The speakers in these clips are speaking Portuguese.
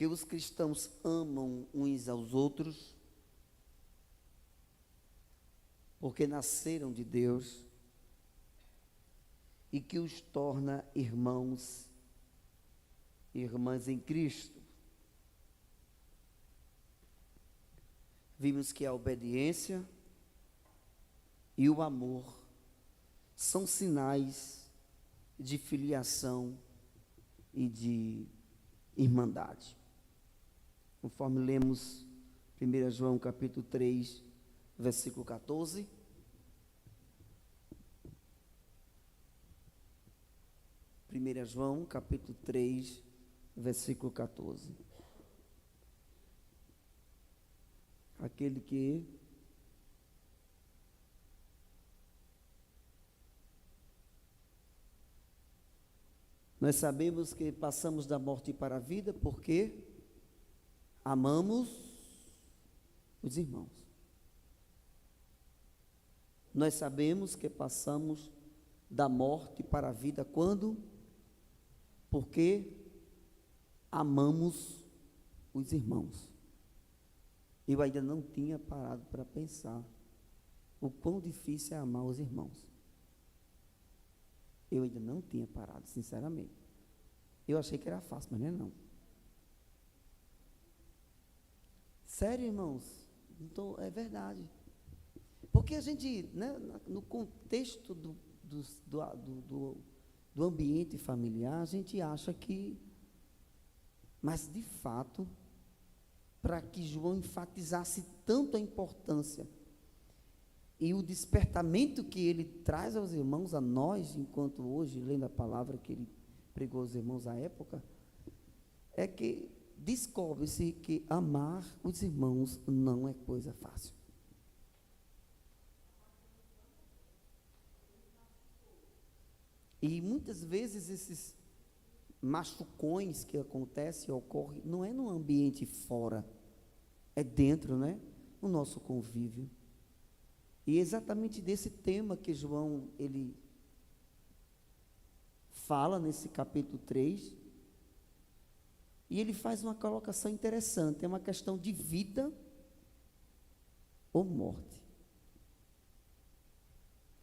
que os cristãos amam uns aos outros, porque nasceram de Deus, e que os torna irmãos e irmãs em Cristo. Vimos que a obediência e o amor são sinais de filiação e de irmandade. Conforme lemos 1 João capítulo 3, versículo 14. João capítulo 3, versículo 14. Aquele que nós sabemos que passamos da morte para a vida porque amamos os irmãos. Nós sabemos que passamos da morte para a vida quando? Porque amamos os irmãos. Eu ainda não tinha parado para pensar o quão difícil é amar os irmãos. Eu ainda não tinha parado, sinceramente. Eu achei que era fácil, mas não é não. Sério, irmãos? Então, é verdade. Porque a gente, né, no contexto do ambiente familiar, a gente acha que, mas de fato, para que João enfatizasse tanto a importância e o despertamento que ele traz aos irmãos, a nós, enquanto hoje, lendo a palavra que ele pregou aos irmãos à época, é que descobre-se que amar os irmãos não é coisa fácil. E muitas vezes esses machucões que acontecem, ocorrem, não é no ambiente fora, é dentro, né? No nosso convívio. E é exatamente desse tema que João, ele fala nesse capítulo 3, e ele faz uma colocação interessante, é uma questão de vida ou morte.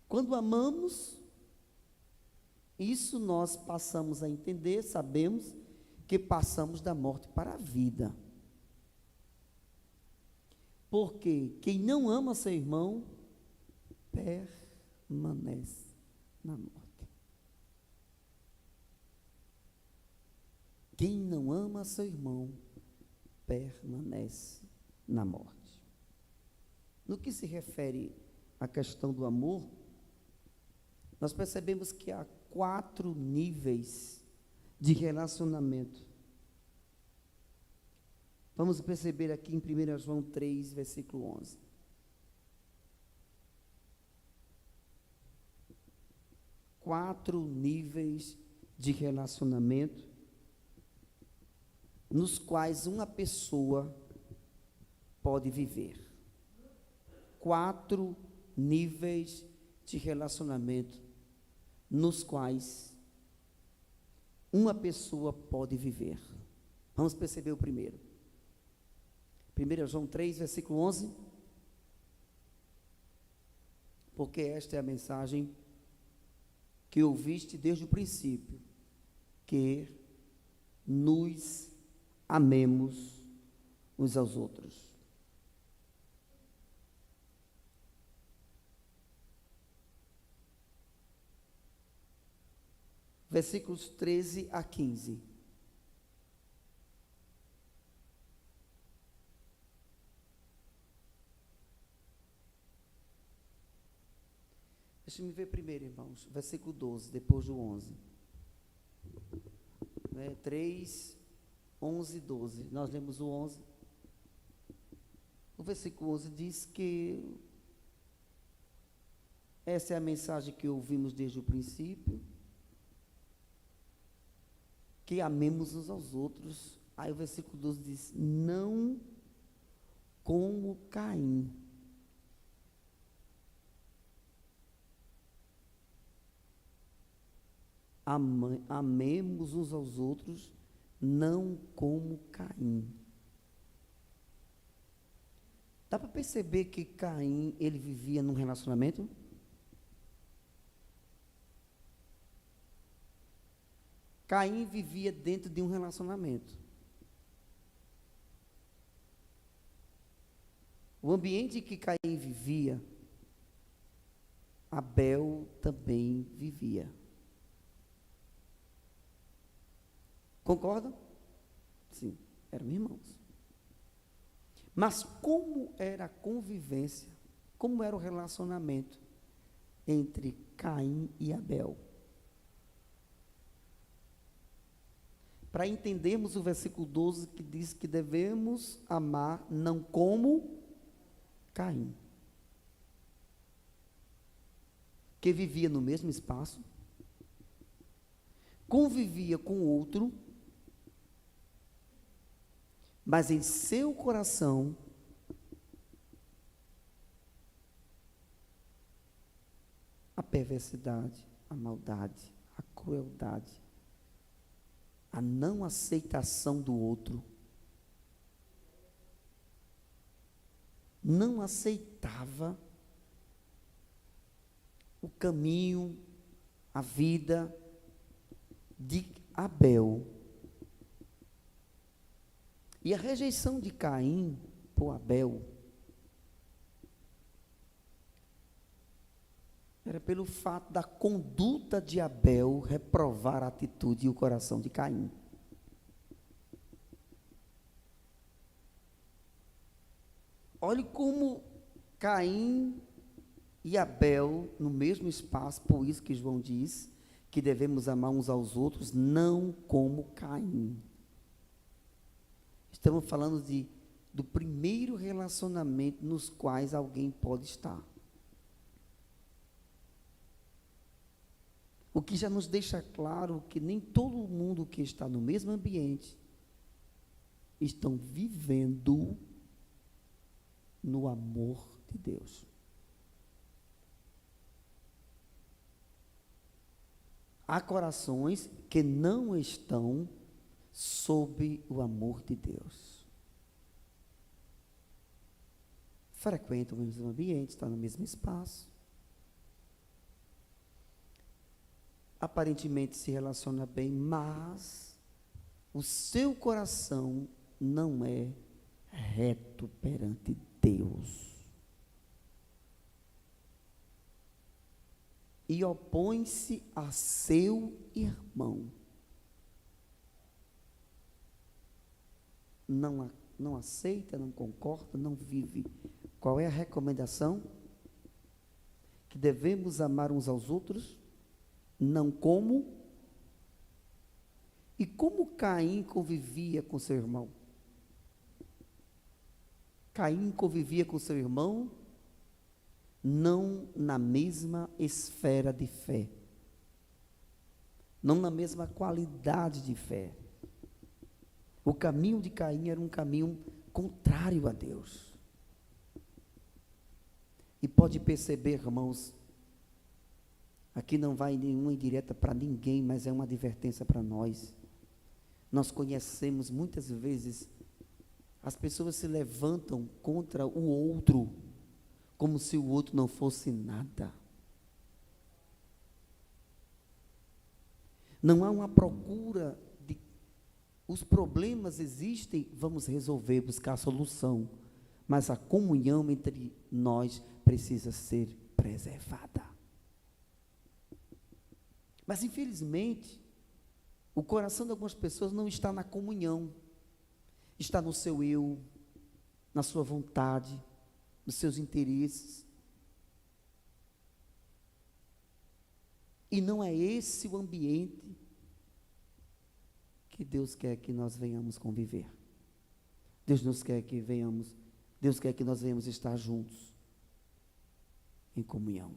Quando amamos, isso nós passamos a entender, sabemos que passamos da morte para a vida. Porque quem não ama seu irmão, permanece na morte. Quem não ama seu irmão, permanece na morte. No que se refere à questão do amor, nós percebemos que há 4 níveis de relacionamento. Vamos perceber aqui em 1 João 3, versículo 11. Quatro níveis de relacionamento nos quais uma pessoa pode viver. 4 níveis de relacionamento nos quais uma pessoa pode viver. Vamos perceber o primeiro. 1 João 3, versículo 11. Porque esta é a mensagem que ouviste desde o princípio, que nos amemos uns aos outros. Versículos 13 a 15. Deixa-me ver primeiro, irmãos, versículo 12, depois do 11. 3, 11, 12. Nós lemos o 11. O versículo 11 diz que essa é a mensagem que ouvimos desde o princípio, que amemos uns aos outros. Aí o versículo 12 diz, não como Caim. Amemos uns aos outros, não como Caim. Dá para perceber que Caim, ele vivia num relacionamento? Caim vivia dentro de um relacionamento. O ambiente que Caim vivia, Abel também vivia. Concordam? Sim, eram irmãos. Mas como era a convivência, como era o relacionamento entre Caim e Abel? Para entendermos o versículo 12 que diz que devemos amar não como Caim, que vivia no mesmo espaço, convivia com o outro, mas em seu coração a perversidade, a maldade, a crueldade, a não aceitação do outro, não aceitava o caminho, a vida de Abel. E a rejeição de Caim por Abel era pelo fato da conduta de Abel reprovar a atitude e o coração de Caim. Olhe como Caim e Abel, no mesmo espaço, por isso que João diz que devemos amar uns aos outros, não como Caim. Estamos falando do primeiro relacionamento nos quais alguém pode estar. O que já nos deixa claro que nem todo mundo que está no mesmo ambiente estão vivendo no amor de Deus. Há corações que não estão sob o amor de Deus. Frequentam o mesmo ambiente, estão no mesmo espaço. Aparentemente se relaciona bem, mas o seu coração não é reto perante Deus. E opõe-se a seu irmão. Não aceita, não concorda, não vive. Qual é a recomendação? Que devemos amar uns aos outros, não como. E como Caim convivia com seu irmão? Caim convivia com seu irmão não na mesma esfera de fé, não na mesma qualidade de fé. O caminho de Caim era um caminho contrário a Deus. E pode perceber, irmãos, aqui não vai nenhuma indireta para ninguém, mas é uma advertência para nós. Nós conhecemos muitas vezes, as pessoas se levantam contra o outro, como se o outro não fosse nada. Não há uma procura de, os problemas existem, vamos resolver, buscar a solução, mas a comunhão entre nós precisa ser preservada. Mas infelizmente, o coração de algumas pessoas não está na comunhão, está no seu eu, na sua vontade, nos seus interesses. E não é esse o ambiente que Deus quer que nós venhamos conviver. Deus quer que nós venhamos estar juntos, em comunhão.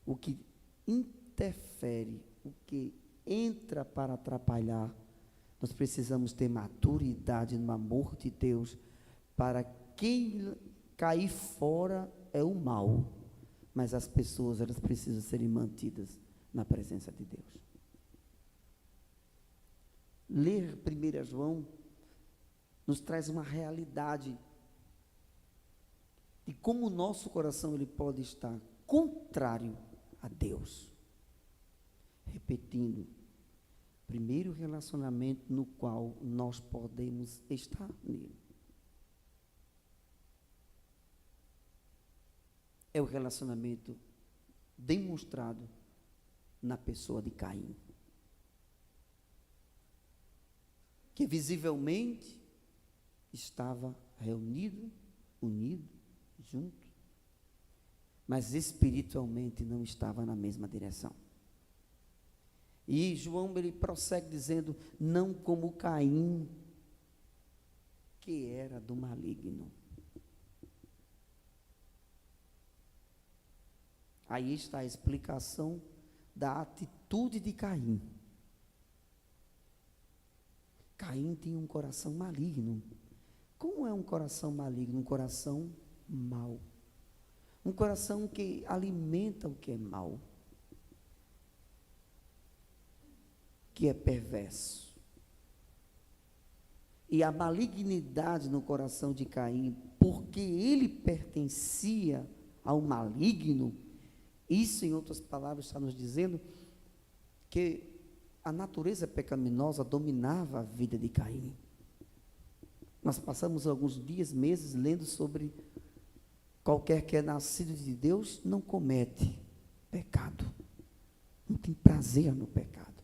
O que interfere, o que entra para atrapalhar, nós precisamos ter maturidade no amor de Deus, para quem cair fora é o mal, mas as pessoas, elas precisam serem mantidas na presença de Deus. ler 1 João nos traz uma realidade de como o nosso coração ele pode estar contrário a Deus. Repetindo, primeiro relacionamento no qual nós podemos estar nele é o relacionamento demonstrado na pessoa de Caim, que visivelmente estava reunido, unido, junto, mas espiritualmente não estava na mesma direção. E João ele prossegue dizendo, não como Caim, que era do maligno. Aí está a explicação da atitude de Caim. Caim tinha um coração maligno. Como é um coração maligno? Um coração mau. Um coração que alimenta o que é mau. Que é perverso. E a malignidade no coração de Caim, porque ele pertencia ao maligno, isso, em outras palavras, está nos dizendo que a natureza pecaminosa dominava a vida de Caim. Nós passamos alguns dias, meses, lendo sobre qualquer que é nascido de Deus não comete pecado. Não tem prazer no pecado.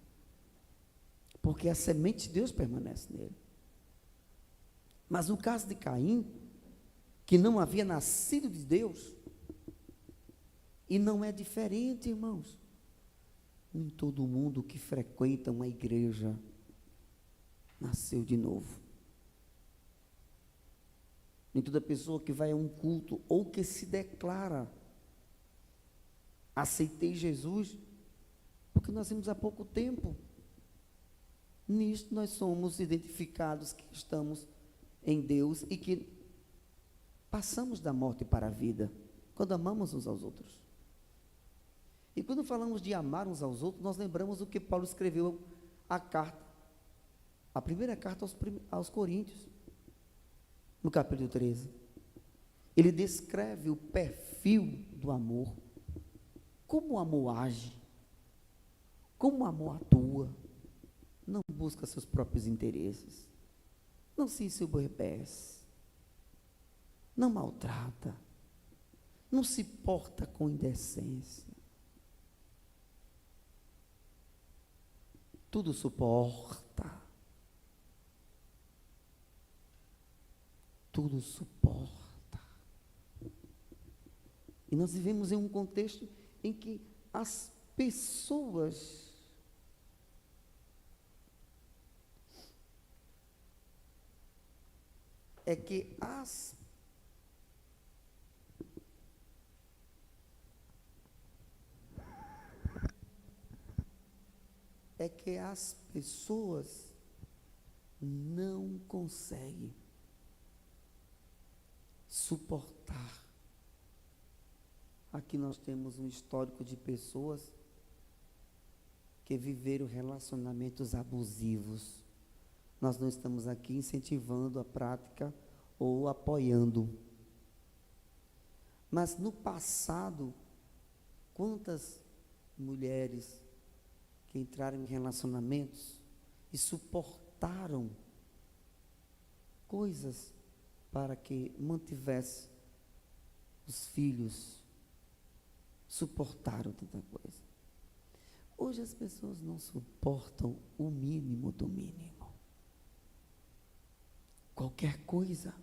Porque a semente de Deus permanece nele. Mas no caso de Caim, que não havia nascido de Deus, e não é diferente, irmãos. Nem todo mundo que frequenta uma igreja nasceu de novo. Nem toda pessoa que vai a um culto ou que se declara aceitei Jesus, porque nós vimos há pouco tempo. Nisto nós somos identificados que estamos em Deus e que passamos da morte para a vida, quando amamos uns aos outros. E quando falamos de amar uns aos outros, nós lembramos o que Paulo escreveu a primeira carta aos Coríntios, no capítulo 13. Ele descreve o perfil do amor, como o amor age, como o amor atua, não busca seus próprios interesses, não se ensoberbece, não maltrata, não se porta com indecência, tudo suporta, tudo suporta. E nós vivemos em um contexto em que as pessoas é que as pessoas não conseguem suportar. Aqui nós temos um histórico de pessoas que viveram relacionamentos abusivos. Nós não estamos aqui incentivando a prática ou apoiando. Mas no passado, quantas mulheres que entraram em relacionamentos e suportaram coisas para que mantivesse os filhos, suportaram tanta coisa. Hoje as pessoas não suportam o mínimo do mínimo. Qualquer coisa.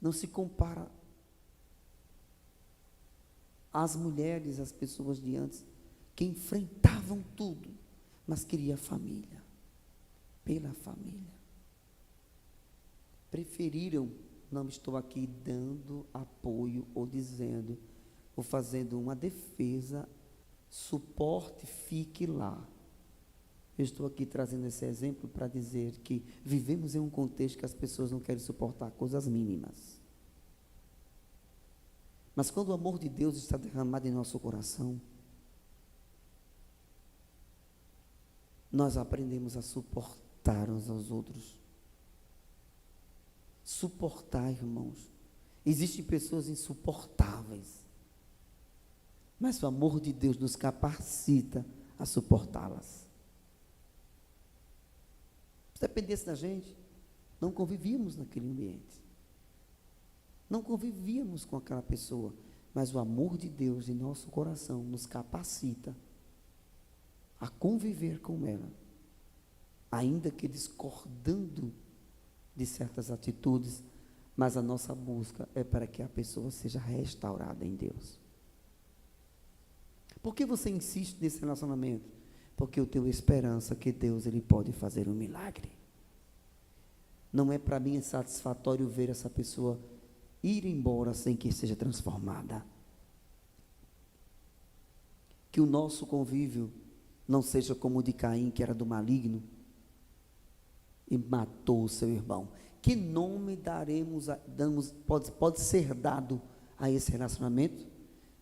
Não se compara às mulheres, às pessoas de antes, que enfrentavam tudo, mas queria família, pela família. Preferiram, não estou aqui dando apoio ou dizendo, ou fazendo uma defesa, suporte, fique lá. Eu estou aqui trazendo esse exemplo para dizer que vivemos em um contexto que as pessoas não querem suportar coisas mínimas. Mas quando o amor de Deus está derramado em nosso coração, nós aprendemos a suportar uns aos outros. Suportar, irmãos. Existem pessoas insuportáveis, mas o amor de Deus nos capacita a suportá-las. Se dependesse da gente, não convivíamos naquele ambiente. Não convivíamos com aquela pessoa, mas o amor de Deus em nosso coração nos capacita a conviver com ela, ainda que discordando de certas atitudes, mas a nossa busca é para que a pessoa seja restaurada em Deus. Por que você insiste nesse relacionamento? Porque eu tenho esperança que Deus ele pode fazer um milagre. Não é para mim satisfatório ver essa pessoa ir embora sem que seja transformada. Que o nosso convívio não seja como o de Caim, que era do maligno, e matou o seu irmão. Que nome pode ser dado a esse relacionamento?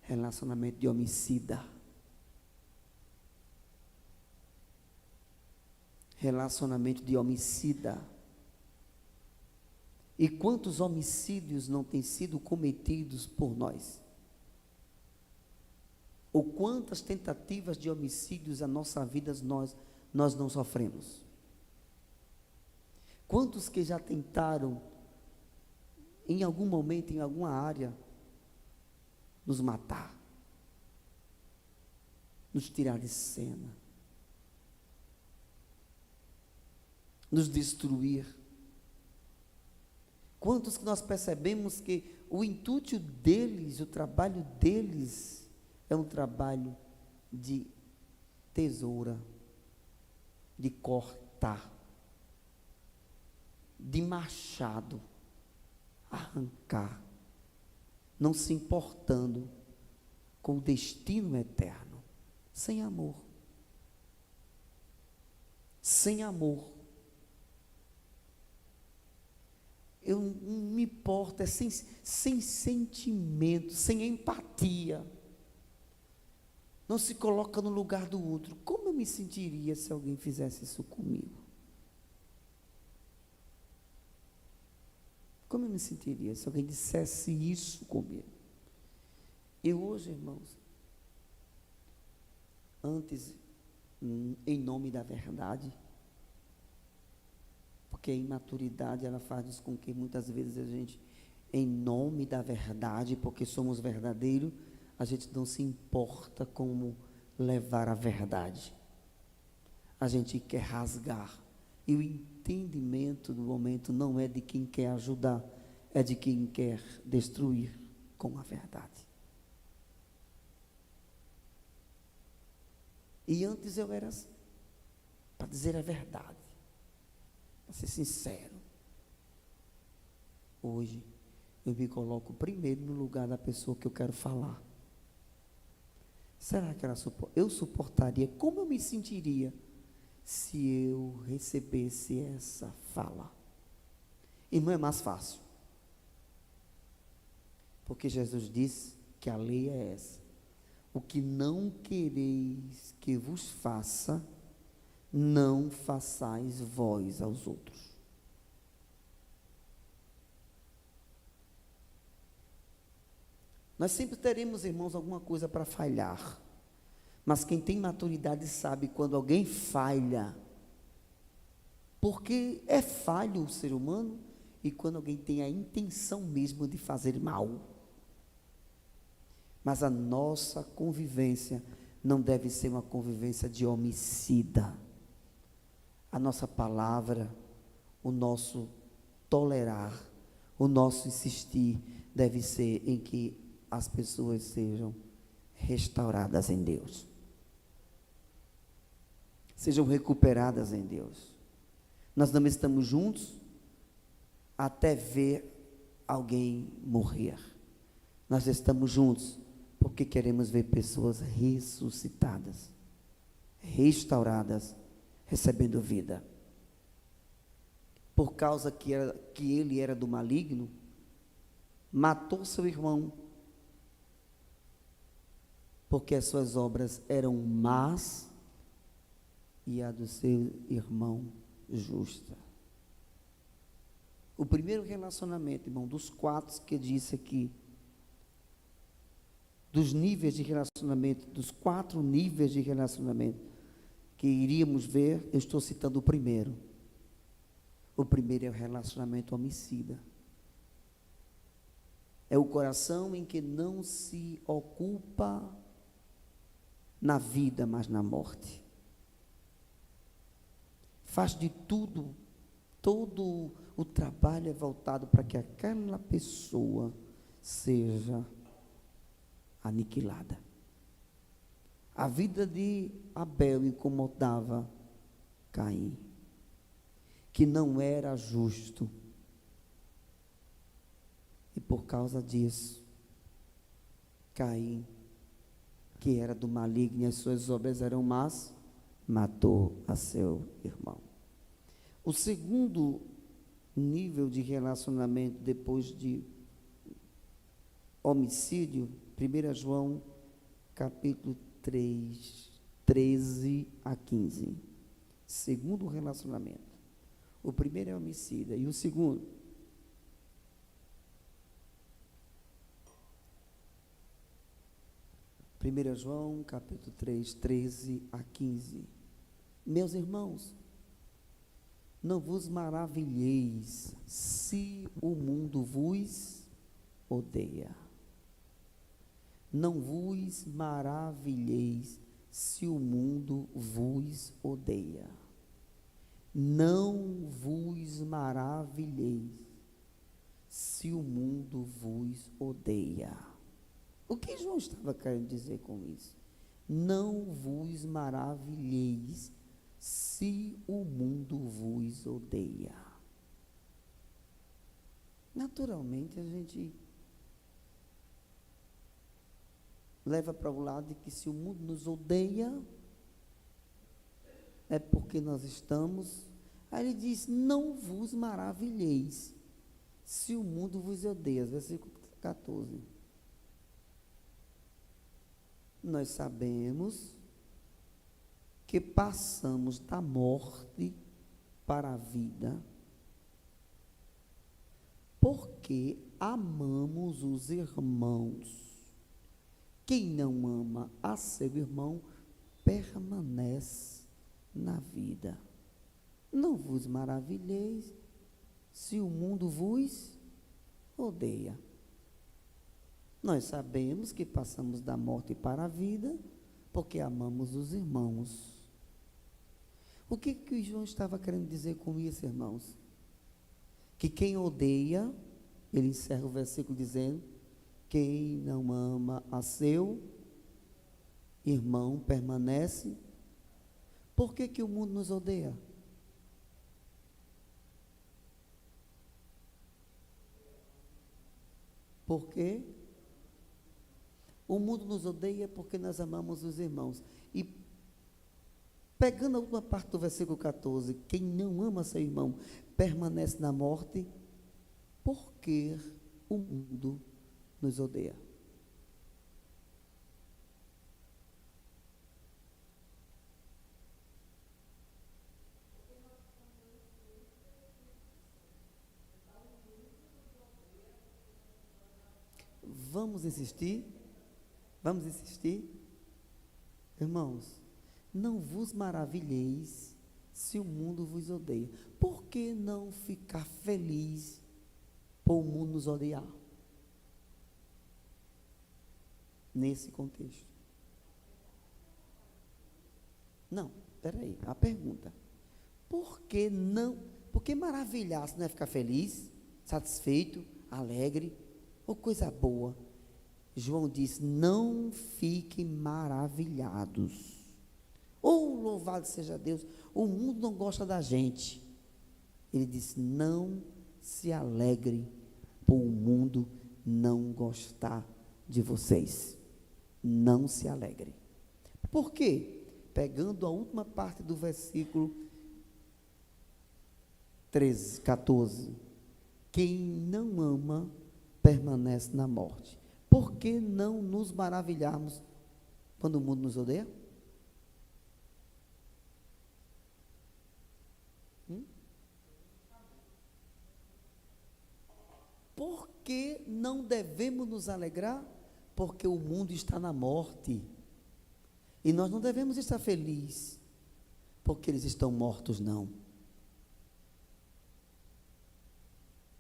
Relacionamento de homicida. Relacionamento de homicida. E quantos homicídios não têm sido cometidos por nós? Ou quantas tentativas de homicídios na nossa vida nós não sofremos? Quantos que já tentaram, em algum momento, em alguma área, nos matar, nos tirar de cena, nos destruir? Quantos que nós percebemos que o intuito deles, o trabalho deles, é um trabalho de tesoura, de cortar, de machado, arrancar, não se importando com o destino eterno, sem amor. Sem amor. Eu não me importo, é sem sentimento, sem empatia. Não se coloca no lugar do outro. Como eu me sentiria se alguém fizesse isso comigo? Como eu me sentiria se alguém dissesse isso comigo? Eu hoje, irmãos, antes, em nome da verdade, porque a imaturidade, ela faz com que muitas vezes a gente, em nome da verdade, porque somos verdadeiros, a gente não se importa como levar a verdade. A gente quer rasgar. E o entendimento do momento não é de quem quer ajudar, é de quem quer destruir com a verdade. E antes eu era assim, para dizer a verdade, para ser sincero. Hoje, eu me coloco primeiro no lugar da pessoa que eu quero falar. Será que eu suportaria? Como eu me sentiria se eu recebesse essa fala? E não é mais fácil. Porque Jesus disse que a lei é essa: o que não quereis que vos faça, não façais vós aos outros. Nós sempre teremos, irmãos, alguma coisa para falhar. Mas quem tem maturidade sabe quando alguém falha, porque é falho o ser humano, e quando alguém tem a intenção mesmo de fazer mal. Mas a nossa convivência não deve ser uma convivência de homicida. A nossa palavra, o nosso tolerar, o nosso insistir deve ser em que as pessoas sejam restauradas em Deus, sejam recuperadas em Deus. Nós não estamos juntos até ver alguém morrer. Nós estamos juntos porque queremos ver pessoas ressuscitadas, restauradas, recebendo vida. Por causa que ele era do maligno, matou seu irmão, porque as suas obras eram más e a do seu irmão justa. O primeiro relacionamento, irmão, dos 4 que eu disse aqui, dos níveis de relacionamento, dos 4 níveis de relacionamento que iríamos ver, eu estou citando o primeiro. O primeiro é o relacionamento homicida. É o coração em que não se ocupa na vida, mas na morte. Faz de tudo, todo o trabalho é voltado para que aquela pessoa seja aniquilada. A vida de Abel incomodava Caim, que não era justo. E por causa disso, Caim, que era do maligno e as suas obras eram más, matou a seu irmão. O segundo nível de relacionamento depois de homicídio, 1 João capítulo 3, 13 a 15. Segundo relacionamento. O primeiro é homicida e o segundo? 1 João capítulo 3, 13 a 15. Meus irmãos, não vos maravilheis se o mundo vos odeia. Não vos maravilheis se o mundo vos odeia. Não vos maravilheis se o mundo vos odeia. O que João estava querendo dizer com isso? Não vos maravilheis se o mundo vos odeia. Naturalmente, a gente leva para o lado de que se o mundo nos odeia, é porque nós estamos. Aí ele diz: não vos maravilheis se o mundo vos odeia. Versículo 14. Nós sabemos que passamos da morte para a vida, porque amamos os irmãos. Quem não ama a seu irmão permanece na vida. Não vos maravilheis se o mundo vos odeia. Nós sabemos que passamos da morte para a vida, porque amamos os irmãos. O que o João estava querendo dizer com isso, irmãos? Que quem odeia, ele encerra o versículo dizendo: quem não ama a seu irmão permanece. Por que o mundo nos odeia? Por quê? O mundo nos odeia porque nós amamos os irmãos. E pegando a última parte do versículo 14, quem não ama seu irmão permanece na morte, porque o mundo nos odeia. Vamos insistir? Vamos insistir? Irmãos, não vos maravilheis se o mundo vos odeia. Por que não ficar feliz por o mundo nos odiar? Nesse contexto. Não, peraí, a pergunta. Por que não? Por que maravilhar se não é ficar feliz, satisfeito, alegre, ou coisa boa? João diz: não fiquem maravilhados. Oh, louvado seja Deus, o mundo não gosta da gente. Ele diz: não se alegre por o mundo não gostar de vocês. Não se alegre. Por quê? Pegando a última parte do versículo 13, 14. Quem não ama permanece na morte. Por que não nos maravilharmos quando o mundo nos odeia? Por que não devemos nos alegrar? Porque o mundo está na morte. E nós não devemos estar felizes porque eles estão mortos, não.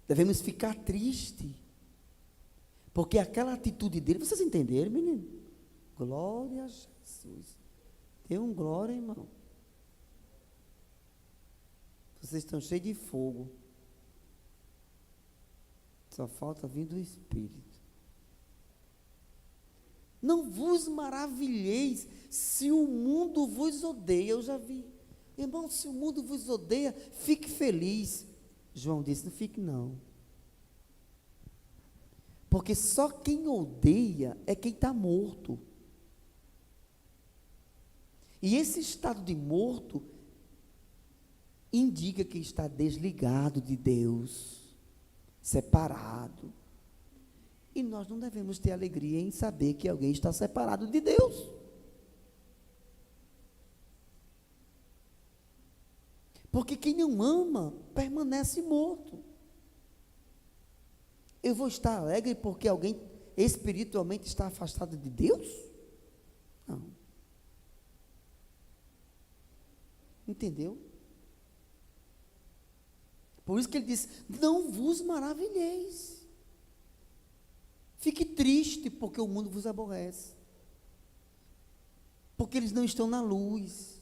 Devemos ficar tristes porque aquela atitude dele, vocês entenderam, menino? Glória a Jesus. Dê um glória, irmão. Vocês estão cheios de fogo. Só falta vir do Espírito. Não vos maravilheis se o mundo vos odeia. Eu já vi. Irmão, se o mundo vos odeia, fique feliz. João disse, não fique não. Porque só quem odeia é quem está morto. E esse estado de morto indica que está desligado de Deus, separado. E nós não devemos ter alegria em saber que alguém está separado de Deus. Porque quem não ama, permanece morto. Eu vou estar alegre porque alguém espiritualmente está afastado de Deus? Não. Entendeu? Por isso que ele diz, não vos maravilheis. Fique triste porque o mundo vos aborrece. Porque eles não estão na luz.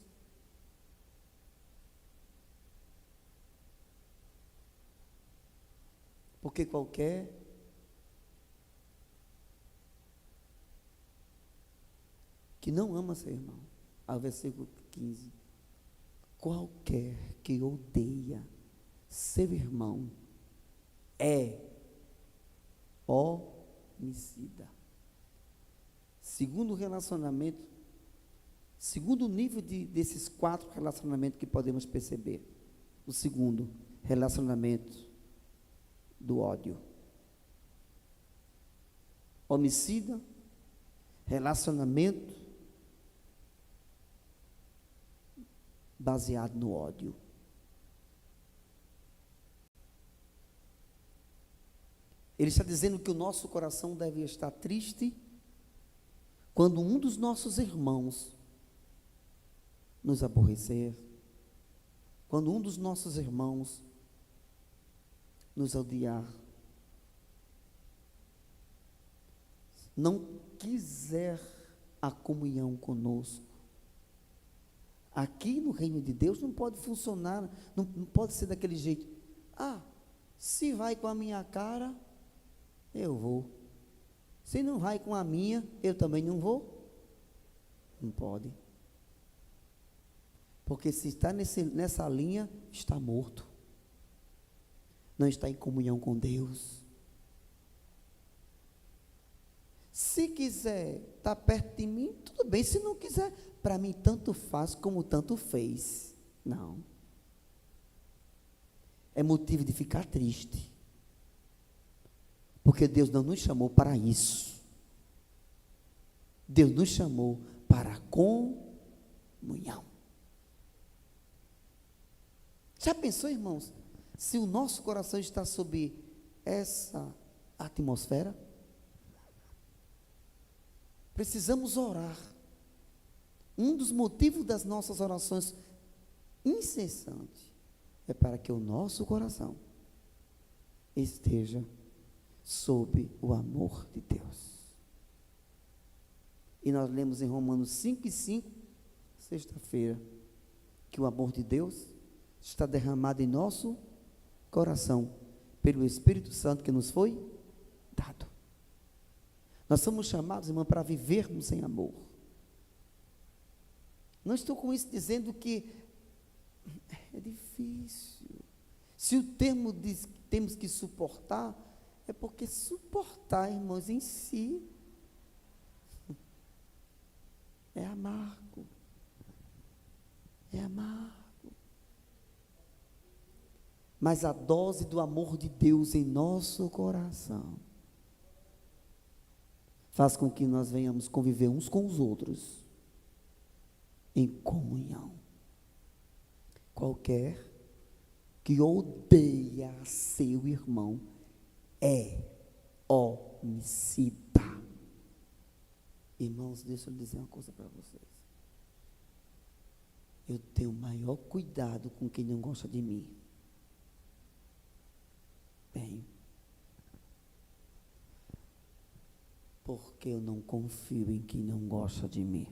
Porque qualquer que não ama seu irmão, ao versículo 15, qualquer que odeia seu irmão é homicida. Segundo relacionamento, segundo nível desses 4 relacionamentos que podemos perceber. O segundo, relacionamento do ódio. Homicida, relacionamento baseado no ódio. Ele está dizendo que o nosso coração deve estar triste quando um dos nossos irmãos nos aborrecer, quando um dos nossos irmãos nos odiar, não quiser a comunhão conosco. Aqui no reino de Deus não pode funcionar, não pode ser daquele jeito. Se vai com a minha cara, eu vou. Se não vai com a minha, eu também não vou. Não pode. Porque se está nessa linha, está morto. Não está em comunhão com Deus. Se quiser estar perto de mim, tudo bem. Se não quiser, para mim tanto faz como tanto fez. Não. É motivo de ficar triste. Porque Deus não nos chamou para isso. Deus nos chamou para a comunhão. Já pensou, irmãos, se o nosso coração está sob essa atmosfera? Precisamos orar. Um dos motivos das nossas orações incessantes é para que o nosso coração esteja sob o amor de Deus. E nós lemos em Romanos 5:5, sexta-feira, que o amor de Deus está derramado em nosso coração pelo Espírito Santo que nos foi dado. Nós somos chamados, irmão, para vivermos em amor. Não estou com isso dizendo que é difícil. Se o termo diz que temos que suportar, é porque suportar, irmãos, em si é amargo. É amargo. Mas a dose do amor de Deus em nosso coração faz com que nós venhamos conviver uns com os outros em comunhão. Qualquer que odeia seu irmão é homicida. Irmãos, deixa eu dizer uma coisa para vocês. Eu tenho maior cuidado com quem não gosta de mim. Bem, porque eu não confio em quem não gosta de mim.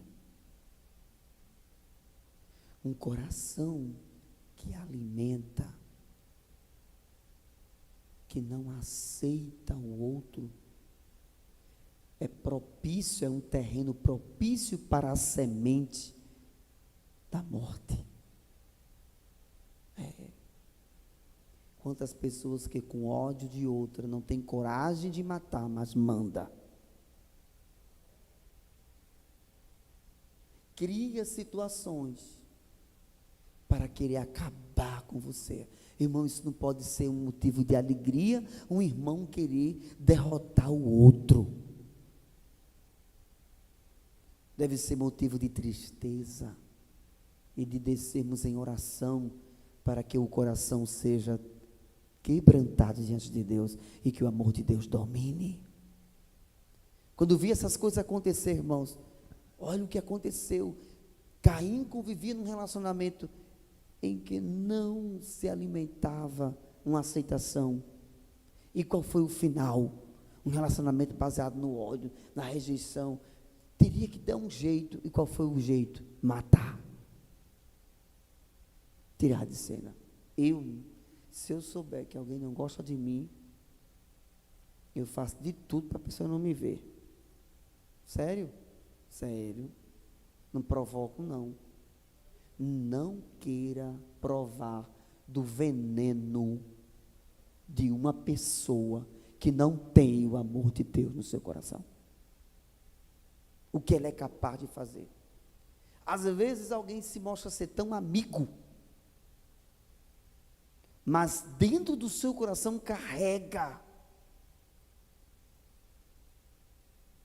Um coração que alimenta, que não aceita o outro, é propício, é um terreno propício para a semente da morte. Quantas pessoas que com ódio de outra não têm coragem de matar, mas manda. Cria situações para querer acabar com você. Irmão, isso não pode ser um motivo de alegria, um irmão querer derrotar o outro. Deve ser motivo de tristeza e de descermos em oração para que o coração seja quebrantado diante de Deus e que o amor de Deus domine. Quando vi essas coisas acontecer, irmãos, olha o que aconteceu. Caim convivia num relacionamento em que não se alimentava uma aceitação. E qual foi o final? Um relacionamento baseado no ódio, na rejeição. Teria que dar um jeito. E qual foi o jeito? Matar. Tirar de cena. Se eu souber que alguém não gosta de mim, eu faço de tudo para a pessoa não me ver. Sério? Sério. Não provoco, não. Não queira provar do veneno de uma pessoa que não tem o amor de Deus no seu coração. O que ela é capaz de fazer. Às vezes alguém se mostra ser tão amigo, mas dentro do seu coração carrega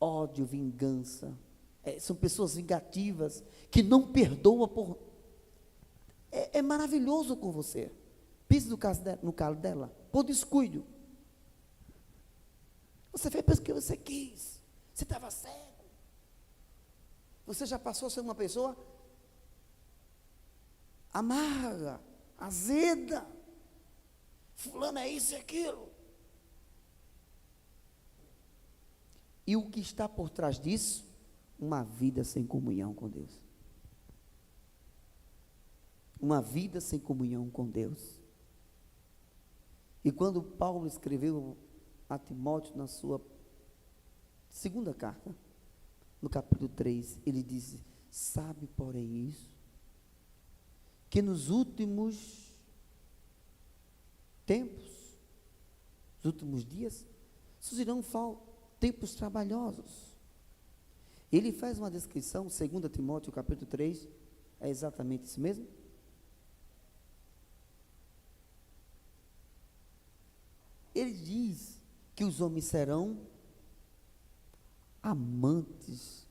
ódio, vingança. São pessoas vingativas, que não perdoam por... É maravilhoso com você. Pise no calo dela, por descuido. Você fez porque você quis. Você estava cego. Você já passou a ser uma pessoa amarga, azeda. Fulano é isso e aquilo. E o que está por trás disso? Uma vida sem comunhão com Deus. Uma vida sem comunhão com Deus. E quando Paulo escreveu a Timóteo na sua segunda carta, no capítulo 3, ele diz: sabe, porém, isso, que nos últimos tempos, nos últimos dias, surgirão tempos trabalhosos. Ele faz uma descrição, 2 Timóteo, capítulo 3, é exatamente isso mesmo? Ele diz que os homens serão amantes,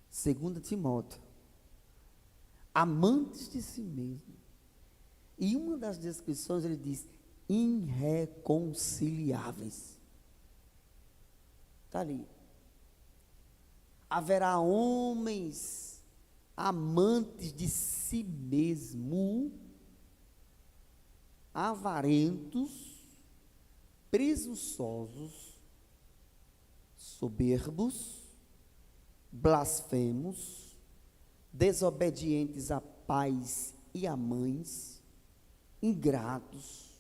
2 Timóteo, amantes de si mesmo. E uma das descrições ele diz, irreconciliáveis. Está ali. Haverá homens amantes de si mesmo, avarentos, presunçosos, soberbos, blasfemos, desobedientes a pais e a mães, ingratos,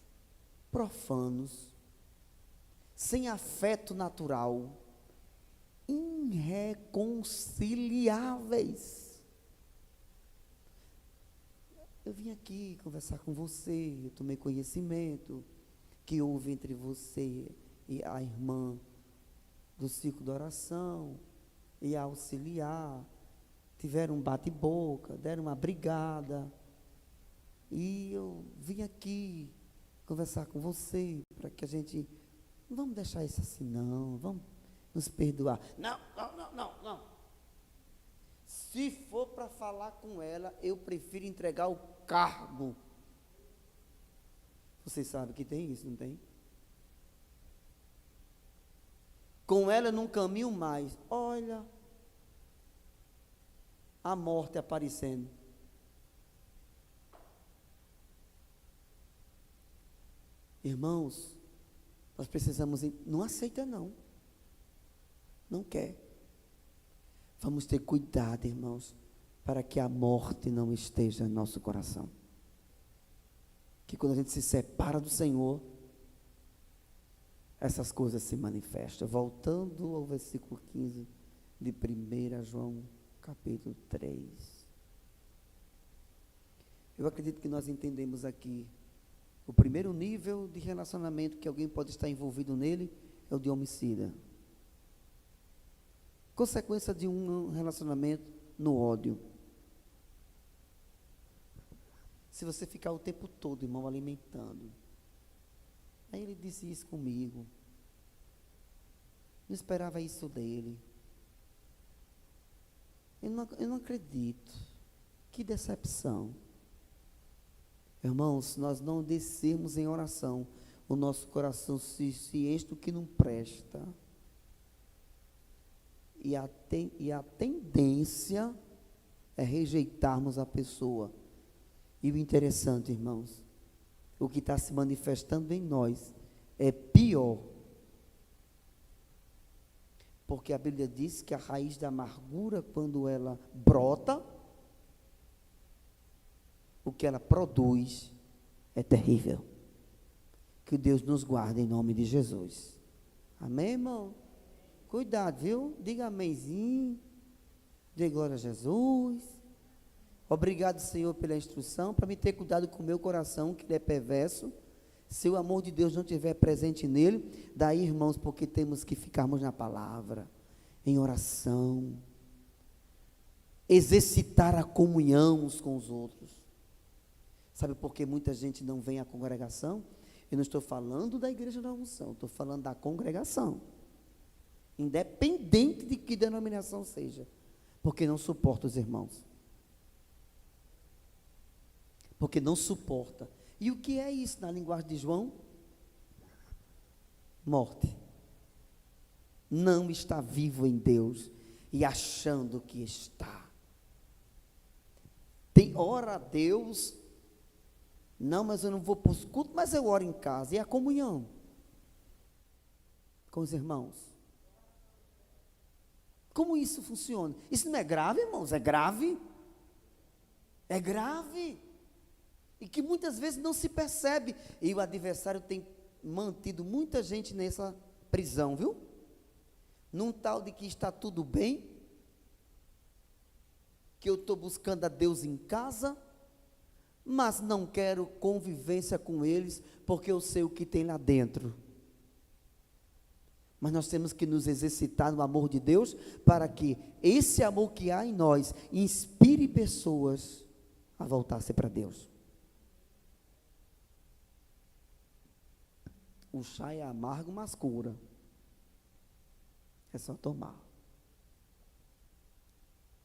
profanos, sem afeto natural, irreconciliáveis. Eu vim aqui conversar com você, eu tomei conhecimento que houve entre você e a irmã do ciclo de oração e a auxiliar, tiveram um bate-boca, deram uma brigada, e eu vim aqui conversar com você, para que a gente, não vamos deixar isso assim não, vamos nos perdoar. Não. Se for para falar com ela, eu prefiro entregar o cargo. Vocês sabem que tem isso, não tem? com ela não caminho mais. Olha, a morte aparecendo. Irmãos, nós precisamos, não aceita não. Não quer. Vamos ter cuidado, irmãos, para que a morte não esteja em nosso coração. Que quando a gente se separa do Senhor, essas coisas se manifestam. Voltando ao versículo 15 de 1 João, capítulo 3. Eu acredito que nós entendemos aqui o primeiro nível de relacionamento que alguém pode estar envolvido nele é o de homicida. Consequência de um relacionamento no ódio. Se você ficar o tempo todo, irmão, alimentando. Aí ele disse isso comigo. Não esperava isso dele. Eu não acredito. Que decepção. Irmãos, se nós não descermos em oração, o nosso coração se enche do que não presta. E a tendência é rejeitarmos a pessoa. E o interessante, irmãos, o que está se manifestando em nós é pior. Porque a Bíblia diz que a raiz da amargura, quando ela brota, o que ela produz é terrível. Que Deus nos guarde em nome de Jesus. Amém, irmão? Cuidado, viu? Diga amenzinho. Dê glória a Jesus. Obrigado, Senhor, pela instrução, para me ter cuidado com o meu coração, que ele é perverso. Se o amor de Deus não estiver presente nele, daí, irmãos, porque temos que ficarmos na palavra, em oração, exercitar a comunhão uns com os outros. Sabe por que muita gente não vem à congregação? Eu não estou falando da igreja da unção, estou falando da congregação. Independente de que denominação seja, porque não suporta os irmãos. Porque não suporta. E o que é isso na linguagem de João? Morte. Não está vivo em Deus e achando que está. Tem ora a Deus, não, mas eu não vou para os cultos, mas eu oro em casa. E a comunhão com os irmãos. Como isso funciona? Isso não é grave, irmãos? É grave. É grave. E que muitas vezes não se percebe. E o adversário tem mantido muita gente nessa prisão, viu? Num tal de que está tudo bem, que eu estou buscando a Deus em casa, mas não quero convivência com eles, porque eu sei o que tem lá dentro. Mas nós temos que nos exercitar no amor de Deus, para que esse amor que há em nós inspire pessoas a voltar-se para Deus. O chá é amargo, mas cura. É só tomar.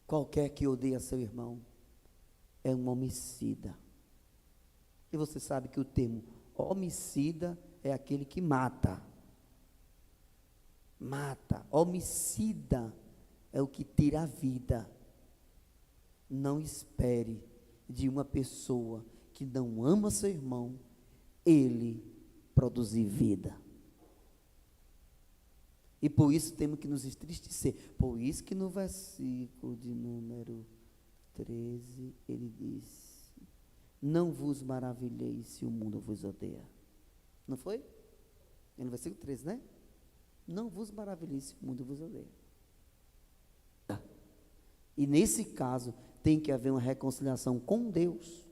Qualquer que odeia seu irmão é um homicida. E você sabe que o termo homicida é aquele que mata. Mata. Homicida é o que tira a vida. Não espere de uma pessoa que não ama seu irmão, ele produzir vida. E por isso temos que nos entristecer. Por isso que no versículo de número 13, ele diz: não vos maravilheis se o mundo vos odeia. Não foi? É no versículo 13, né? Não vos maravilheis se o mundo vos odeia. E nesse caso, tem que haver uma reconciliação com Deus,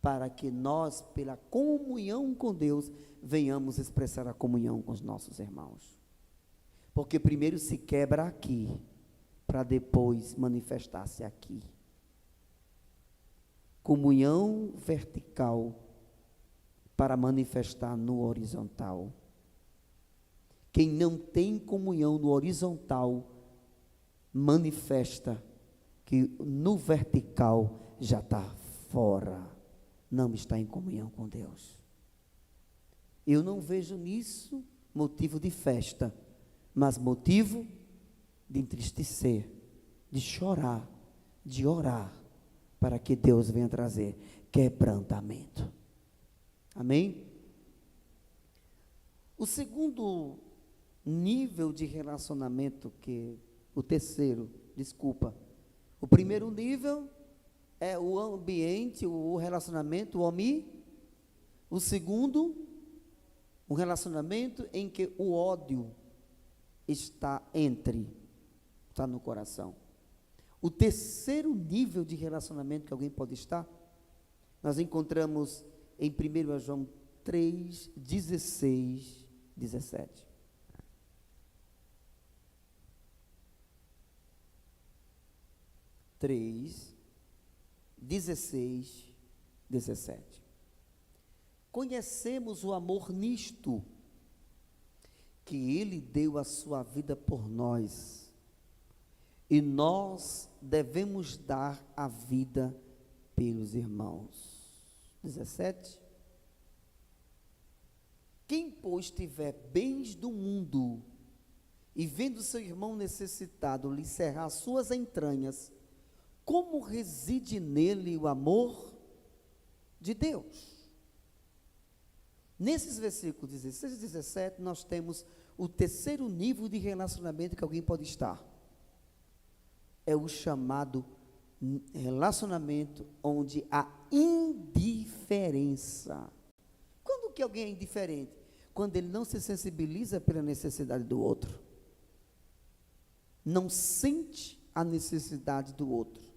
para que nós, pela comunhão com Deus, venhamos expressar a comunhão com os nossos irmãos. Porque primeiro se quebra aqui, para depois manifestar-se aqui. Comunhão vertical, para manifestar no horizontal. Quem não tem comunhão no horizontal, manifesta que no vertical já está fora, não está em comunhão com Deus. Eu não vejo nisso motivo de festa, mas motivo de entristecer, de chorar, de orar, para que Deus venha trazer quebrantamento. Amém? O segundo nível de relacionamento o primeiro nível é o ambiente, o relacionamento, o segundo, um relacionamento em que o ódio está no coração. O terceiro nível de relacionamento que alguém pode estar, nós encontramos em 1 João 3, 16, 17. 3, 16, 17. Conhecemos o amor nisto, que Ele deu a sua vida por nós, e nós devemos dar a vida pelos irmãos. 17. Quem, pois, tiver bens do mundo, e vendo seu irmão necessitado lhe cerrar as suas entranhas, como reside nele o amor de Deus? Nesses versículos 16 e 17, nós temos o terceiro nível de relacionamento que alguém pode estar. É o chamado relacionamento onde há indiferença. Quando que alguém é indiferente? Quando ele não se sensibiliza pela necessidade do outro. Não sente a necessidade do outro.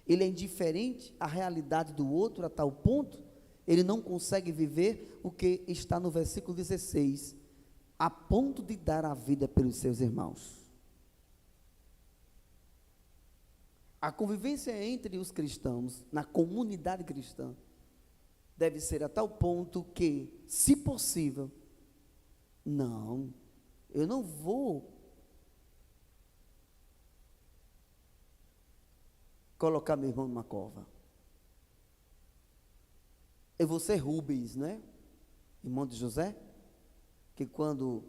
Ele é indiferente à realidade do outro a tal ponto, ele não consegue viver o que está no versículo 16, a ponto de dar a vida pelos seus irmãos. A convivência entre os cristãos, na comunidade cristã, deve ser a tal ponto que, se possível, eu não vou colocar meu irmão numa cova. Eu vou ser Rubens, né? Irmão de José, que quando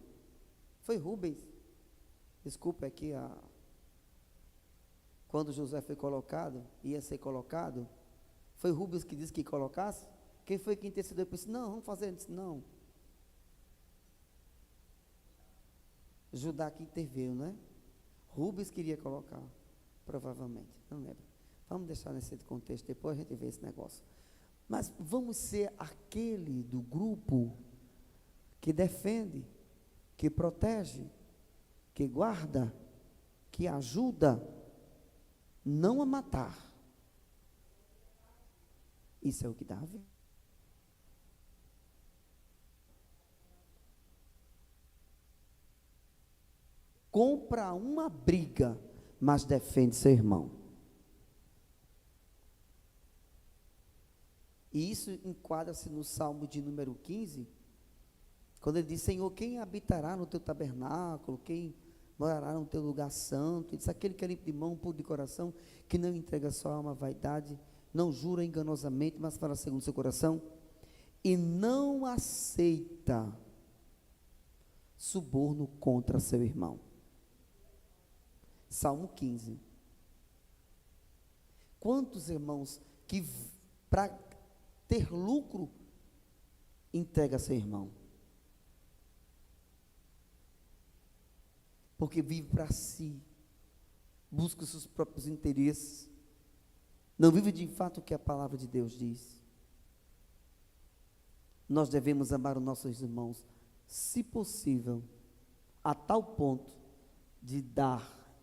foi Rubens, desculpa aqui, quando José foi colocado, ia ser colocado, foi Rubens que disse que colocasse? Quem foi que intercedeu? Eu disse, não, vamos fazer. Ele disse, não. Judá que interveio, né? Rubens queria colocar, provavelmente, não lembro. Vamos deixar nesse contexto, depois a gente vê esse negócio. Mas vamos ser aquele do grupo que defende, que protege, que guarda, que ajuda, não a matar. Isso é o que dá a ver. Compra uma briga, mas defende seu irmão. E isso enquadra-se no Salmo de número 15, quando ele diz, Senhor, quem habitará no teu tabernáculo, quem morará no teu lugar santo? Ele diz, aquele que é limpo de mão, puro de coração, que não entrega sua alma à vaidade, não jura enganosamente, mas fala segundo seu coração, e não aceita suborno contra seu irmão. Salmo 15. Quantos irmãos que para ter lucro entrega seu irmão? Porque vive para si, busca os seus próprios interesses, não vive de fato o que a palavra de Deus diz. Nós devemos amar os nossos irmãos, se possível, a tal ponto de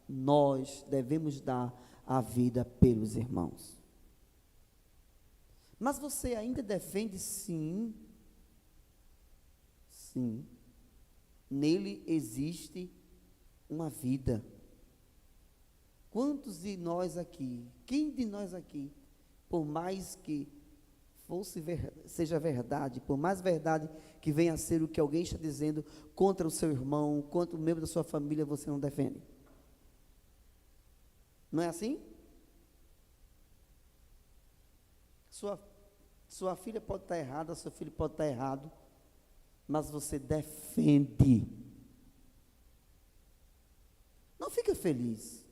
nós devemos dar a vida pelos irmãos. Mas você ainda defende, sim, nele existe uma vida. Quantos de nós aqui, quem de nós aqui, por mais que seja verdade, por mais verdade que venha a ser o que alguém está dizendo contra o seu irmão, contra o membro da sua família, você não defende? Não é assim? Sua filha pode estar errada, seu filho pode estar errado, mas você defende feliz.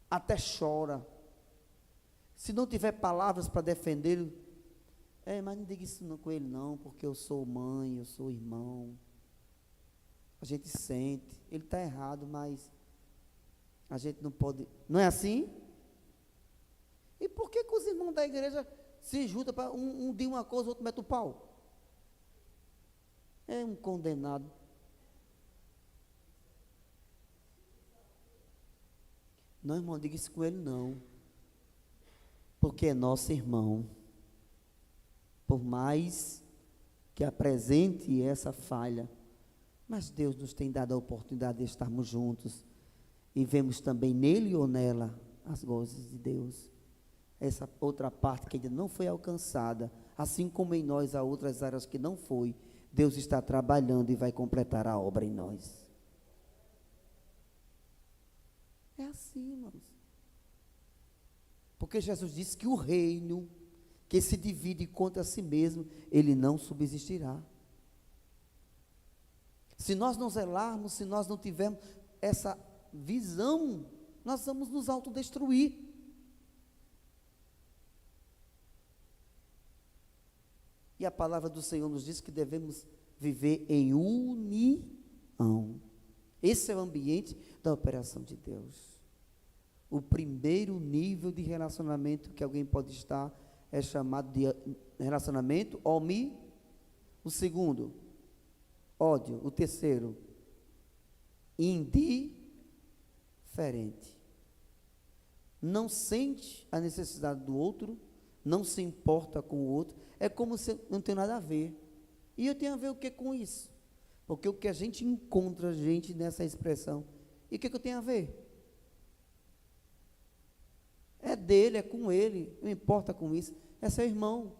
Até chora. Se não tiver palavras para defendê-lo, mas não diga isso não com ele não, porque eu sou mãe, eu sou irmão. A gente sente, ele está errado, mas a gente não pode. Não é assim? E por que os irmãos da igreja se juntam para um diz uma coisa, o outro mete o pau? É um condenado. Não, irmão, diga isso com ele não. Porque é nosso irmão. Por mais que apresente essa falha, mas Deus nos tem dado a oportunidade de estarmos juntos e vemos também nele ou nela as coisas de Deus. Essa outra parte que ainda não foi alcançada, assim como em nós há outras áreas que não foi, Deus está trabalhando e vai completar a obra em nós. É assim, irmãos. Porque Jesus disse que o reino que se divide contra si mesmo, ele não subsistirá. Se nós não zelarmos, se nós não tivermos essa visão, nós vamos nos autodestruir. E a palavra do Senhor nos diz que devemos viver em união. Esse é o ambiente da operação de Deus. O primeiro nível de relacionamento que alguém pode estar é chamado de relacionamento homi. O segundo, ódio. O terceiro, indiferente. Não sente a necessidade do outro, não se importa com o outro, é como se não tem nada a ver. E eu tenho a ver o que com isso? Porque o que a gente encontra, gente, nessa expressão, e o que eu tenho a ver? É dele, é com ele, não importa com isso, é seu irmão.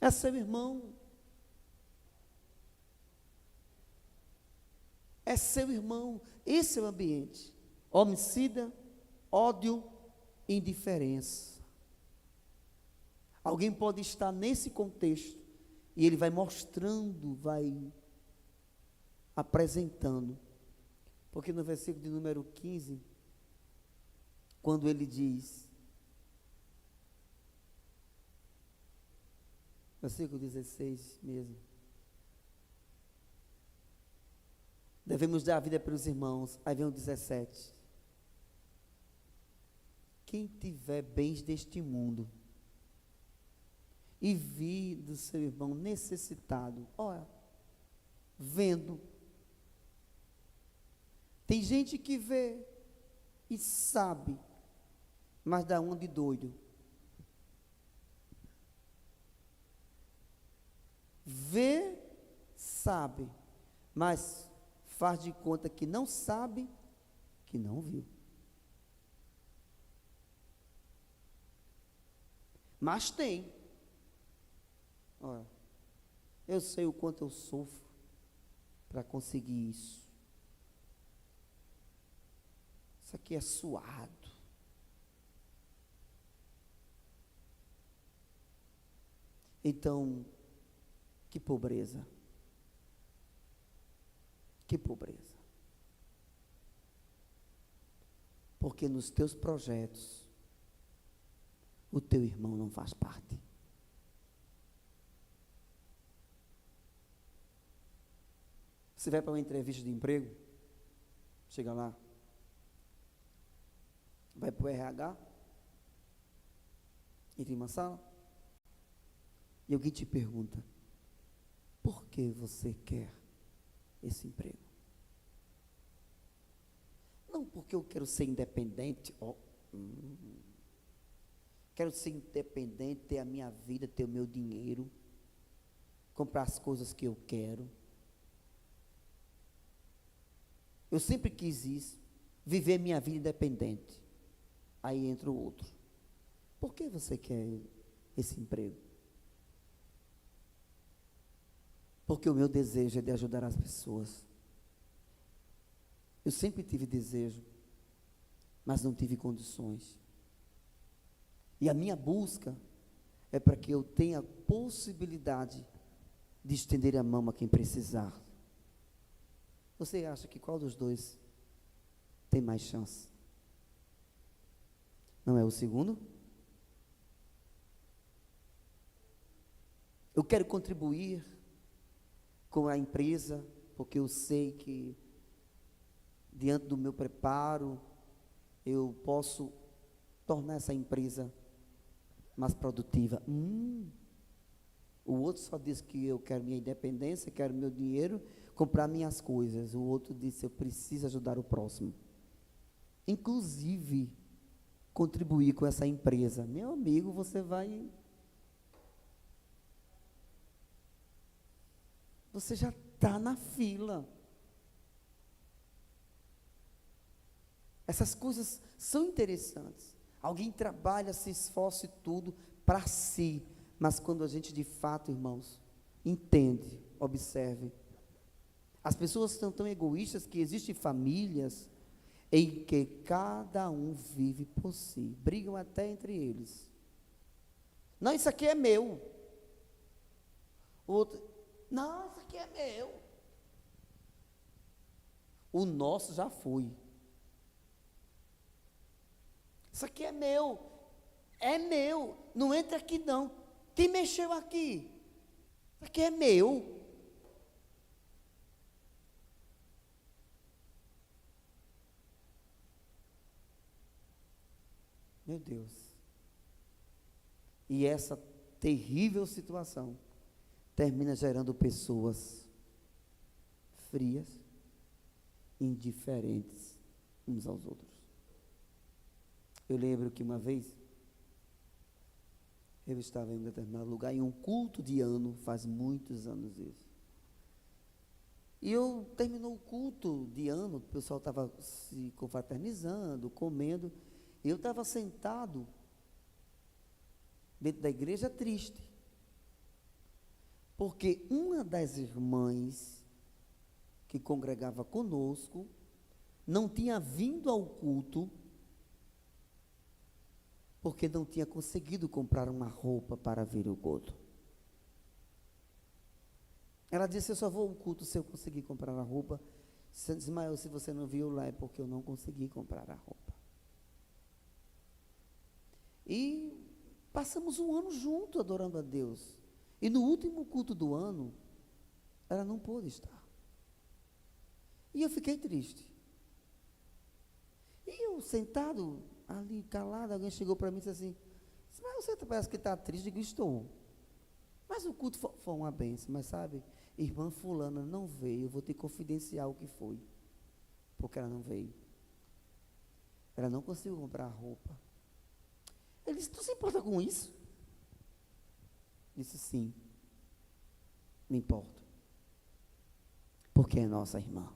É seu irmão. É seu irmão. Esse é o ambiente. Homicida, ódio, indiferença. Alguém pode estar nesse contexto e ele vai mostrando, vai apresentando. Porque no versículo de número 15, quando ele diz, versículo 16 mesmo, devemos dar a vida pelos irmãos. Aí vem o 17. Quem tiver bens deste mundo e vir do seu irmão necessitado, olha, vendo. Tem gente que vê e sabe, mas dá uma de doido. Vê, sabe, mas faz de conta que não sabe, que não viu. Mas tem. Olha, eu sei o quanto eu sofro para conseguir isso. Isso aqui é suado. Então, que pobreza. Que pobreza. Porque nos teus projetos, o teu irmão não faz parte. Você vai para uma entrevista de emprego, chega lá, vai para o RH, entra em uma sala, e alguém te pergunta, por que você quer esse emprego? Não porque eu quero ser independente, quero ser independente, ter a minha vida, ter o meu dinheiro, comprar as coisas que eu quero. Eu sempre quis isso, viver minha vida independente. Aí entra o outro. Por que você quer esse emprego? Porque o meu desejo é de ajudar as pessoas. Eu sempre tive desejo, mas não tive condições. E a minha busca é para que eu tenha possibilidade de estender a mão a quem precisar. Você acha que qual dos dois tem mais chance? Não é o segundo? Eu quero contribuir com a empresa, porque eu sei que, diante do meu preparo, eu posso tornar essa empresa mais produtiva. O outro só disse que eu quero minha independência, quero meu dinheiro, comprar minhas coisas. O outro disse, eu preciso ajudar o próximo. Inclusive, contribuir com essa empresa. Meu amigo, você já está na fila. Essas coisas são interessantes. Alguém trabalha, se esforça e tudo para si. Mas quando a gente de fato, irmãos, entende, observe. As pessoas são tão egoístas que existem famílias em que cada um vive por si. Brigam até entre eles. Não, isso aqui é meu. O outro, não, isso aqui é meu. O nosso já foi. Isso aqui é meu. É meu. Não entra aqui não. Quem mexeu aqui? Isso aqui é meu. Meu Deus. E essa terrível situação termina gerando pessoas frias, indiferentes uns aos outros. Eu lembro que uma vez eu estava em um determinado lugar, em um culto de ano, faz muitos anos isso. E eu terminou o culto de ano, o pessoal estava se confraternizando, comendo, e eu estava sentado dentro da igreja triste, porque uma das irmãs que congregava conosco não tinha vindo ao culto porque não tinha conseguido comprar uma roupa para vir ao culto. Ela disse, eu só vou ao culto se eu conseguir comprar a roupa. Ismael, se você não viu lá, é porque eu não consegui comprar a roupa. E passamos um ano junto adorando a Deus. E no último culto do ano, ela não pôde estar. E eu fiquei triste. E eu sentado ali, calado, alguém chegou para mim e disse assim, mas você parece que está triste? Eu digo, estou. Mas o culto foi uma bênção, mas sabe, irmã fulana não veio, eu vou ter que confidenciar o que foi. Porque ela não veio. Ela não conseguiu comprar a roupa. Ele disse, tu se importa com isso? Disse, sim, me importo. Porque é nossa irmã.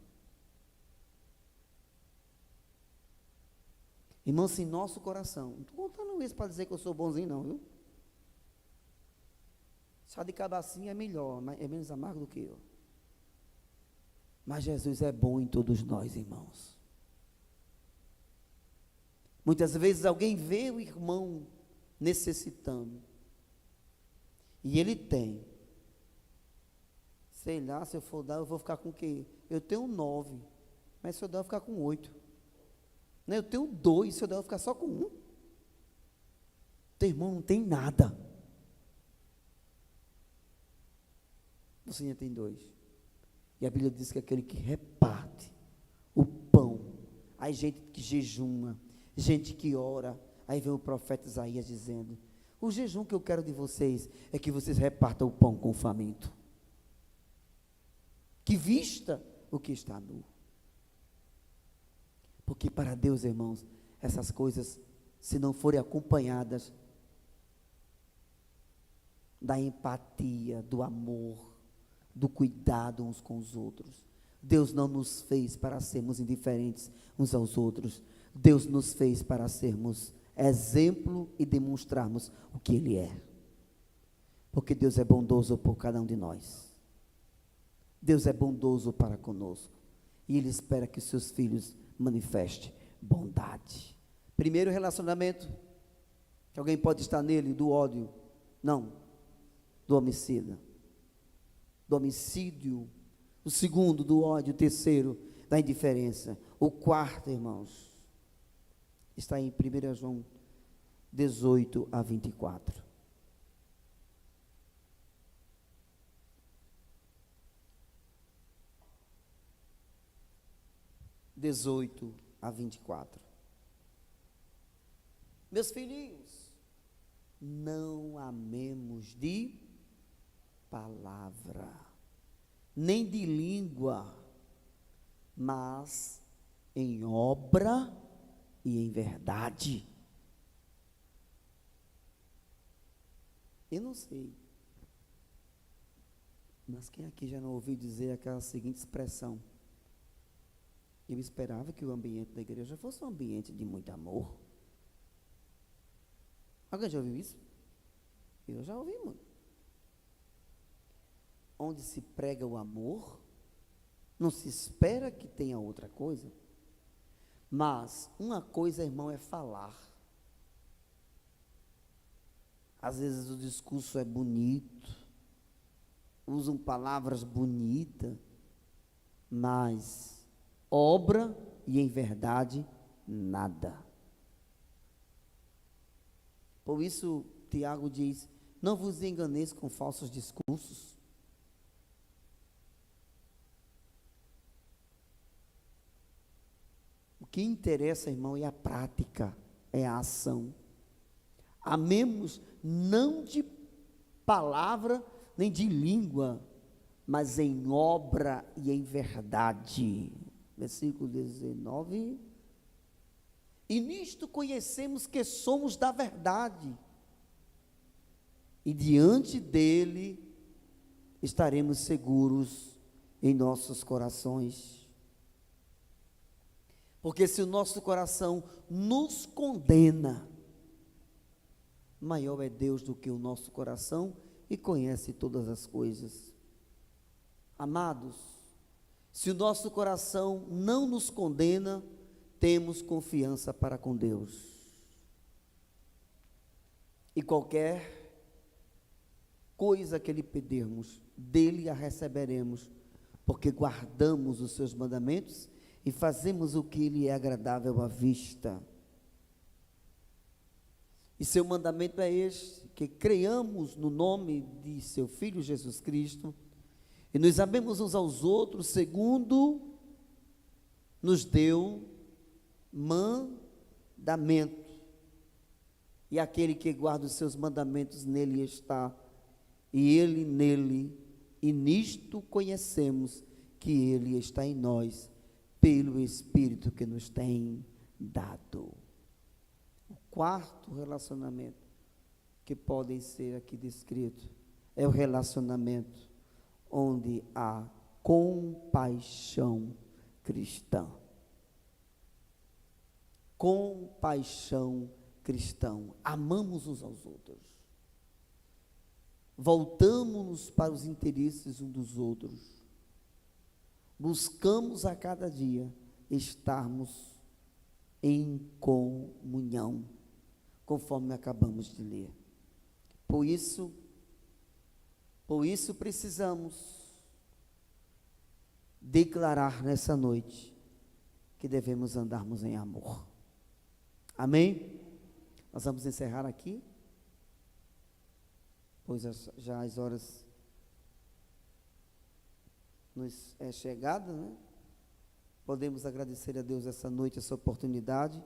Irmão, se nosso coração, não estou contando isso para dizer que eu sou bonzinho não, viu? Chá de cabacinha é melhor, é menos amargo do que eu. Mas Jesus é bom em todos nós, irmãos. Muitas vezes alguém vê o irmão necessitando. E ele tem. Sei lá, se eu for dar, eu vou ficar com o quê? Eu tenho 9, mas se eu der, eu vou ficar com 8. Eu tenho 2, se eu der, eu vou ficar só com 1. Teu irmão não tem nada. Você ainda tem 2. E a Bíblia diz que aquele que reparte o pão, aí gente que jejuma, gente que ora, aí vem o profeta Isaías dizendo, o jejum que eu quero de vocês é que vocês repartam o pão com o faminto. Que vista o que está nu. Porque para Deus, irmãos, essas coisas, se não forem acompanhadas da empatia, do amor, do cuidado uns com os outros, Deus não nos fez para sermos indiferentes uns aos outros. Deus nos fez para sermos exemplo e demonstrarmos o que Ele é. Porque Deus é bondoso por cada um de nós. Deus é bondoso para conosco. E Ele espera que os seus filhos manifestem bondade. Primeiro relacionamento, que alguém pode estar nele, do ódio. Não, do homicida. Do homicídio. O segundo, do ódio. O terceiro, da indiferença. O quarto, irmãos, está em 1 João 18 a 24. 18 a 24. Meus filhinhos, não amemos de palavra, nem de língua, mas em obra e em verdade. Eu não sei, mas quem aqui já não ouviu dizer aquela seguinte expressão? Eu esperava que o ambiente da igreja fosse um ambiente de muito amor. Alguém já ouviu isso? Eu já ouvi muito. Onde se prega o amor, não se espera que tenha outra coisa. Mas uma coisa, irmão, é falar. Às vezes o discurso é bonito, usam palavras bonitas, mas obra e em verdade nada. Por isso Tiago diz: não vos enganeis com falsos discursos. O que interessa, irmão, é a prática, é a ação. Amemos não de palavra nem de língua, mas em obra e em verdade. Versículo 19. E nisto conhecemos que somos da verdade, e diante dele estaremos seguros em nossos corações. Porque se o nosso coração nos condena, maior é Deus do que o nosso coração e conhece todas as coisas. Amados, se o nosso coração não nos condena, temos confiança para com Deus. E qualquer coisa que lhe pedirmos, dele a receberemos, porque guardamos os seus mandamentos e fazemos o que lhe é agradável à vista. E seu mandamento é este: que creiamos no nome de seu Filho Jesus Cristo, e nos amemos uns aos outros, segundo nos deu mandamento. E aquele que guarda os seus mandamentos, nele está, e ele nele, e nisto conhecemos que ele está em nós, pelo Espírito que nos tem dado. O quarto relacionamento que pode ser aqui descrito é o relacionamento onde há compaixão cristã. Compaixão cristã. Amamos uns aos outros. Voltamos-nos para os interesses uns dos outros. Buscamos a cada dia estarmos em comunhão, conforme acabamos de ler. Por isso precisamos declarar nessa noite que devemos andarmos em amor. Amém? Nós vamos encerrar aqui, pois já as horas nos é chegada, né? Podemos agradecer a Deus essa noite, essa oportunidade,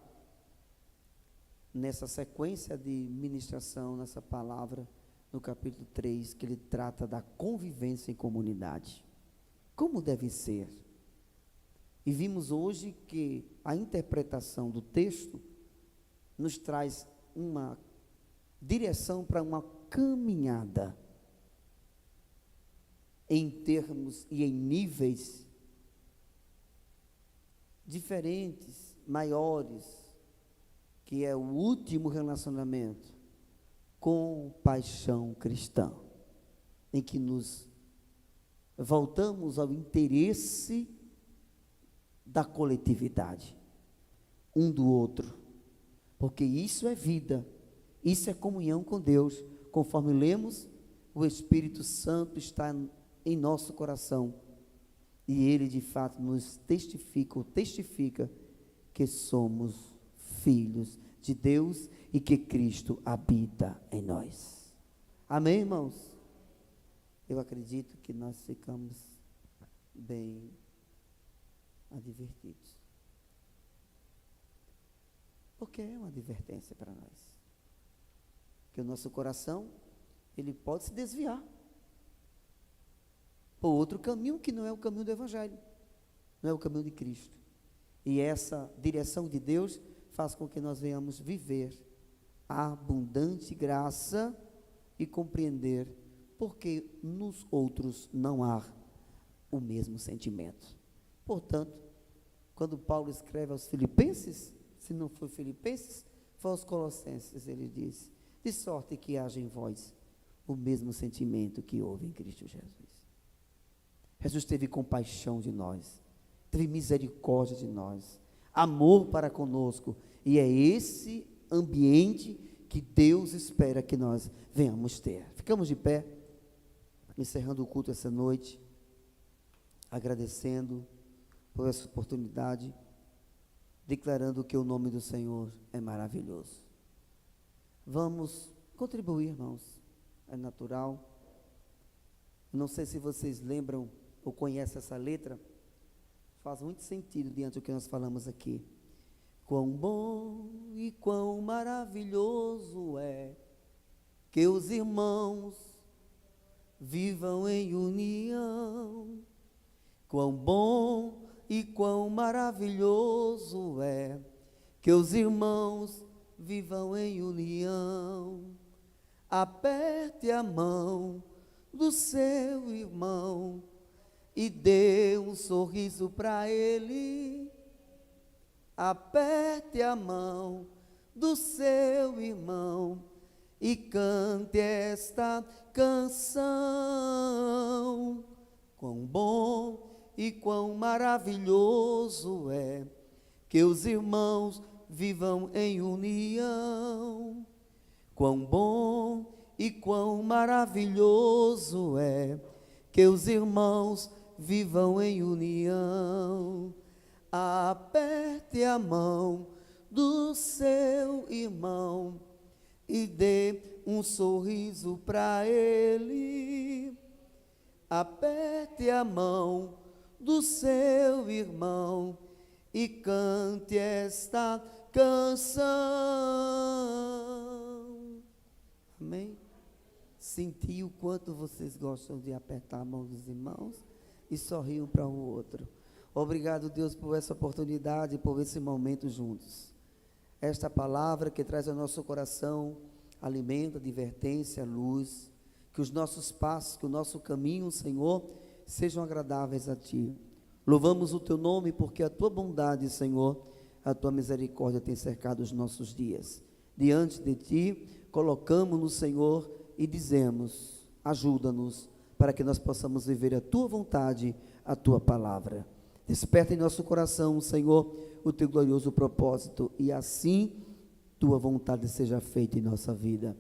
nessa sequência de ministração, nessa palavra, no capítulo 3, que ele trata da convivência em comunidade. Como deve ser? E vimos hoje que a interpretação do texto nos traz uma direção para uma caminhada em termos e em níveis diferentes, maiores, que é o último relacionamento, compaixão cristã, em que nos voltamos ao interesse da coletividade, um do outro, porque isso é vida, isso é comunhão com Deus. Conforme lemos, o Espírito Santo está em nosso coração, E Ele de fato nos testifica, ou testifica, que somos filhos de Deus e que Cristo habita em nós. Amém, irmãos? Eu acredito que nós ficamos bem advertidos. Porque é uma advertência para nós. Que o nosso coração, ele pode se desviar por outro caminho que não é o caminho do Evangelho, não é o caminho de Cristo. E essa direção de Deus faz com que nós venhamos viver a abundante graça e compreender porque nos outros não há o mesmo sentimento. Portanto, quando Paulo escreve aos Filipenses, se não foi Filipenses, foi aos Colossenses, ele diz: de sorte que haja em vós o mesmo sentimento que houve em Cristo Jesus. Jesus teve compaixão de nós, teve misericórdia de nós, amor para conosco, e é esse ambiente que Deus espera que nós venhamos ter. Ficamos de pé, encerrando o culto essa noite, agradecendo por essa oportunidade, declarando que o nome do Senhor é maravilhoso. Vamos contribuir, irmãos, é natural. Não sei se vocês lembram ou conhecem essa letra, faz muito sentido diante do que nós falamos aqui. Quão bom e quão maravilhoso é que os irmãos vivam em união. Quão bom e quão maravilhoso é que os irmãos vivam em união. Aperte a mão do seu irmão e dê um sorriso para ele. Aperte a mão do seu irmão e cante esta canção. Quão bom e quão maravilhoso é que os irmãos vivam em união. Quão bom e quão maravilhoso é que os irmãos vivam em união. Aperte a mão do seu irmão e dê um sorriso para ele. Aperte a mão do seu irmão e cante esta canção. Amém? Senti o quanto vocês gostam de apertar a mão dos irmãos e sorrir um para o outro. Obrigado, Deus, por essa oportunidade, por esse momento juntos. Esta palavra que traz ao nosso coração alimento, advertência, luz, que os nossos passos, que o nosso caminho, Senhor, sejam agradáveis a Ti. Louvamos o Teu nome porque a Tua bondade, Senhor, a Tua misericórdia tem cercado os nossos dias. Diante de Ti, colocamos-nos, Senhor, e dizemos: ajuda-nos para que nós possamos viver a Tua vontade, a Tua palavra. Desperta em nosso coração, Senhor, o Teu glorioso propósito, e assim Tua vontade seja feita em nossa vida.